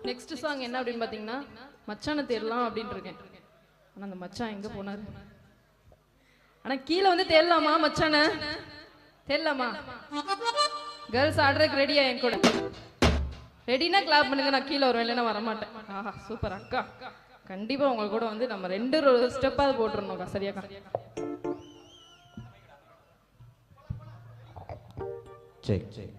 Next song என்ன அப்படின்னு பாத்தீங்கன்னா மச்சான தேடலாம் அப்படின்னு இருக்கேன். ஆனா அந்த மச்சான் எங்க போனாரு? ஆனா கீழே வந்து தேடலாமா மச்சான? தேடலாமா? கேர்ள்ஸ் ஆடுறதுக்கு ரெடியா என் கூட? ரெடினா கிளாப் பண்ணுங்க, நான் கீழே வருவேன், இல்லைன்னா வரமாட்டேன். ஆஹா சூப்பர் அக்கா, கண்டிப்பா உங்க கூட வந்து நம்ம 2 ஸ்டெப்பாவது போட்டுருணும்க்கா. சரியாக்கா? சரி சரி